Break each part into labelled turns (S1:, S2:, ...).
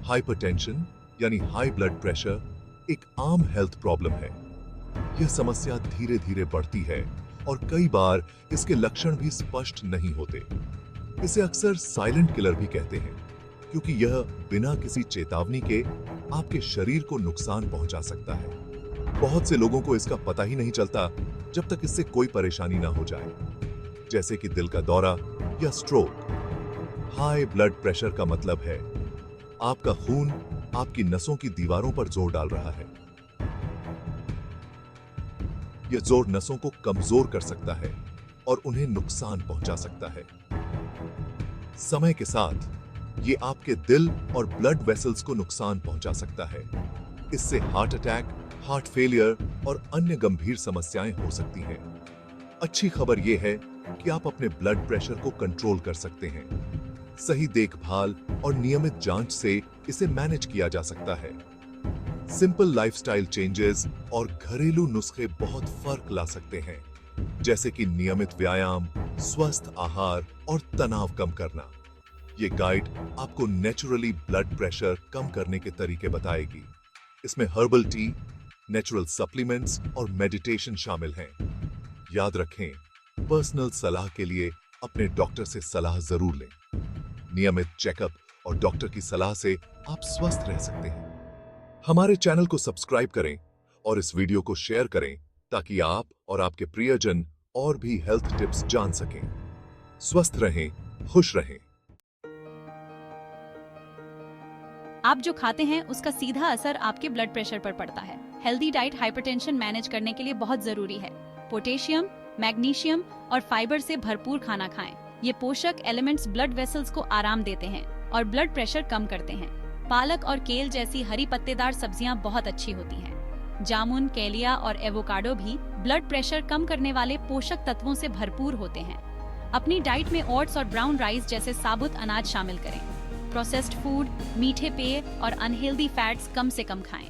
S1: Hypertension यानी high blood pressure एक आम हेल्थ प्रॉब्लम है। यह समस्या धीरे धीरे बढ़ती है और कई बार इसके लक्षण भी स्पष्ट नहीं होते। इसे अक्सर साइलेंट किलर भी कहते हैं, क्योंकि यह बिना किसी चेतावनी के आपके शरीर को नुकसान पहुंचा सकता है। बहुत से लोगों को इसका पता ही नहीं चलता जब तक इससे कोई परेशानी ना हो जाए, जैसे कि दिल का दौरा या स्ट्रोक। हाई ब्लड प्रेशर का मतलब है आपका खून आपकी नसों की दीवारों पर जोर डाल रहा है। यह जोर नसों को कमजोर कर सकता है और उन्हें नुकसान पहुंचा सकता है। समय के साथ ये आपके दिल और ब्लड वेसल्स को नुकसान पहुंचा सकता है। इससे हार्ट अटैक, हार्ट फेलियर और अन्य गंभीर समस्याएं हो सकती हैं। अच्छी खबर यह है कि आप अपने ब्लड प्रेशर को कंट्रोल कर सकते हैं। सही देखभाल और नियमित जांच से इसे मैनेज किया जा सकता है। सिंपल लाइफस्टाइल चेंजेस और घरेलू नुस्खे बहुत फर्क ला सकते हैं, जैसे कि नियमित व्यायाम, स्वस्थ आहार और तनाव कम करना। ये गाइड आपको नेचुरली ब्लड प्रेशर कम करने के तरीके बताएगी। इसमें हर्बल टी, नेचुरल सप्लीमेंट्स और मेडिटेशन शामिल हैं। याद रखें, पर्सनल सलाह के लिए अपने डॉक्टर से सलाह जरूर लें। नियमित चेकअप और डॉक्टर की सलाह से आप स्वस्थ रह सकते हैं। हमारे चैनल को सब्सक्राइब करें और इस वीडियो को शेयर करें ताकि आप और आपके प्रियजन और भी हेल्थ टिप्स जान सकें। स्वस्थ रहें, खुश रहें।
S2: आप जो खाते हैं उसका सीधा असर आपके ब्लड प्रेशर पर पड़ता है। हेल्दी डाइट हाइपरटेंशन मैनेज करने के लिए बहुत जरूरी है। पोटेशियम, मैग्नीशियम और फाइबर से भरपूर खाना खाएं। ये पोषक एलिमेंट्स ब्लड वेसल्स को आराम देते हैं और ब्लड प्रेशर कम करते हैं। पालक और केल जैसी हरी पत्तेदार सब्जियां बहुत अच्छी होती हैं। जामुन, केलिया और एवोकाडो भी ब्लड प्रेशर कम करने वाले पोषक तत्वों से भरपूर होते हैं। अपनी डाइट में ओट्स और ब्राउन राइस जैसे साबुत अनाज शामिल करें। प्रोसेस्ड फूड, मीठे पेय और अनहेल्दी फैट्स कम से कम खाएं।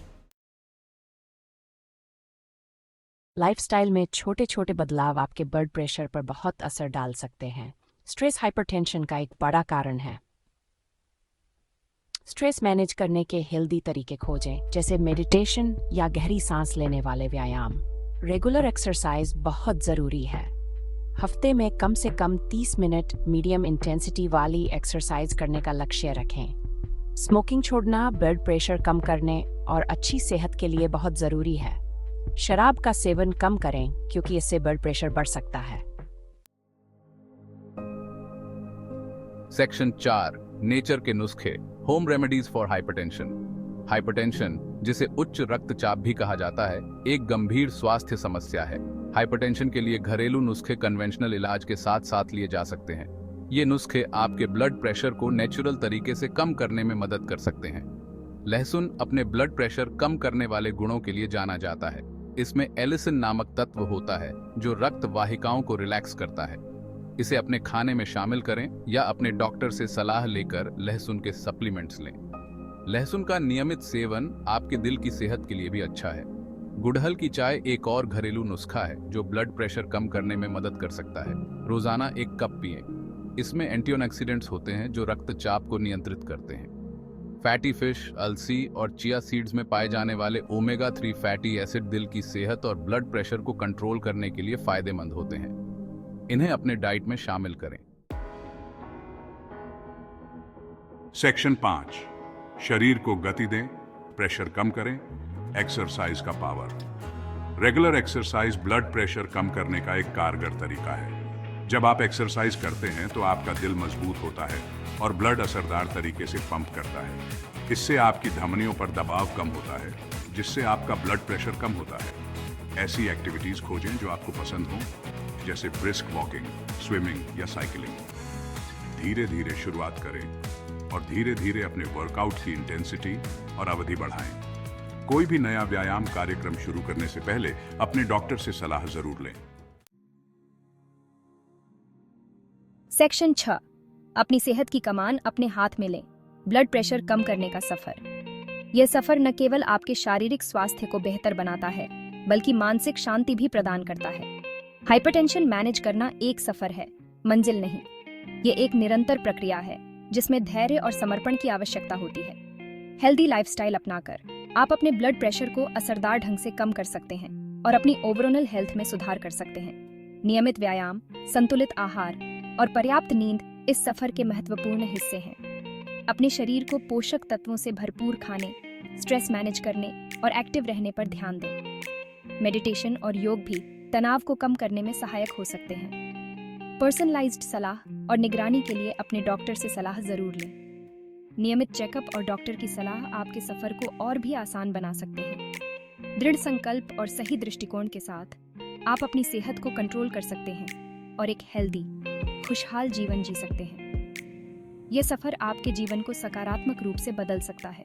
S3: लाइफस्टाइल में छोटे छोटे बदलाव आपके ब्लड प्रेशर पर बहुत असर डाल सकते हैं। स्ट्रेस हाइपरटेंशन का एक बड़ा कारण है। स्ट्रेस मैनेज करने के हेल्दी तरीके खोजें, जैसे मेडिटेशन या गहरी सांस लेने वाले व्यायाम। रेगुलर एक्सरसाइज बहुत जरूरी है। हफ्ते में कम से कम 30 मिनट मीडियम इंटेंसिटी वाली एक्सरसाइज करने का लक्ष्य रखें। स्मोकिंग छोड़ना ब्लड प्रेशर कम करने और अच्छी सेहत के लिए बहुत जरूरी है। शराब का सेवन कम करें, क्योंकि इससे ब्लड प्रेशर बढ़ सकता है।
S4: सेक्शन 4, नेचर के नुस्खे, home remedies for hypertension. Hypertension, जिसे उच्च रक्तचाप भी कहा जाता है, एक गंभीर स्वास्थ्य समस्या है। हाइपरटेंशन के लिए घरेलू नुस्खे कन्वेंशनल इलाज के साथ साथ लिए जा सकते हैं। ये नुस्खे आपके ब्लड प्रेशर को नेचुरल तरीके से कम करने में मदद कर सकते हैं। लहसुन अपने ब्लड प्रेशर कम करने वाले गुणों के लिए जाना जाता है। इसमें एलिसिन नामक तत्व होता है जो रक्त वाहिकाओं को रिलैक्स करता है। इसे अपने खाने में शामिल करें या अपने डॉक्टर से सलाह लेकर लहसुन के सप्लीमेंट्स लें। लहसुन का नियमित सेवन आपके दिल की सेहत के लिए भी अच्छा है। गुड़हल की चाय एक और घरेलू नुस्खा है जो ब्लड प्रेशर कम करने में मदद कर सकता है। रोजाना 1 कप पिएं। इसमें एंटीऑक्सीडेंट्स होते हैं जो रक्तचाप को नियंत्रित करते हैं। फैटी फिश, अलसी और चिया सीड्स में पाए जाने वाले ओमेगा 3 फैटी एसिड दिल की सेहत और ब्लड प्रेशर को कंट्रोल करने के लिए फायदेमंद होते हैं। इन्हें अपने डाइट में शामिल करें।
S5: सेक्शन 5, शरीर को गति दें, प्रेशर कम करें, एक्सरसाइज का power. Regular exercise blood pressure कम करने का एक कारगर तरीका है। जब आप एक्सरसाइज करते हैं तो आपका दिल मजबूत होता है और ब्लड असरदार तरीके से पंप करता है। इससे आपकी धमनियों पर दबाव कम होता है, जिससे आपका ब्लड प्रेशर कम होता है। ऐसी एक्टिविटीज खोजें जो आपको पसंद हो, जैसे ब्रिस्क वॉकिंग, स्विमिंग या साइकिलिंग। धीरे धीरे शुरुआत करें और धीरे धीरे अपने वर्कआउट की इंटेंसिटी और अवधि बढ़ाएं। कोई भी नया व्यायाम कार्यक्रम शुरू करने से पहले अपने डॉक्टर से सलाह जरूर लें।
S6: सेक्शन 6, अपनी सेहत की कमान अपने हाथ में लें, ब्लड प्रेशर कम करने का सफर। यह सफर न केवल आपके शारीरिक स्वास्थ्य को बेहतर बनाता है, बल्कि मानसिक शांति भी प्रदान करता है। हाइपरटेंशन मैनेज करना एक सफर है, मंजिल नहीं। ये एक निरंतर प्रक्रिया है जिसमें धैर्य और समर्पण की आवश्यकता होती है। हेल्दी लाइफस्टाइल अपनाकर आप अपने ब्लड प्रेशर को असरदार ढंग से कम कर सकते हैं और अपनी ओवरऑल हेल्थ में सुधार कर सकते हैं। नियमित व्यायाम, संतुलित आहार और पर्याप्त नींद इस सफर के महत्वपूर्ण हिस्से हैं। अपने शरीर को पोषक तत्वों से भरपूर खाने, स्ट्रेस मैनेज करने और एक्टिव रहने पर ध्यान दें। मेडिटेशन और योग भी तनाव को कम करने में सहायक हो सकते हैं। पर्सनलाइज्ड सलाह और निगरानी के लिए अपने डॉक्टर से सलाह जरूर लें। नियमित चेकअप और डॉक्टर की सलाह आपके सफर को और भी आसान बना सकते हैं। दृढ़ संकल्प और सही दृष्टिकोण के साथ आप अपनी सेहत को कंट्रोल कर सकते हैं और एक हेल्दी, खुशहाल जीवन जी सकते हैं। यह सफर आपके जीवन को सकारात्मक रूप से बदल सकता है।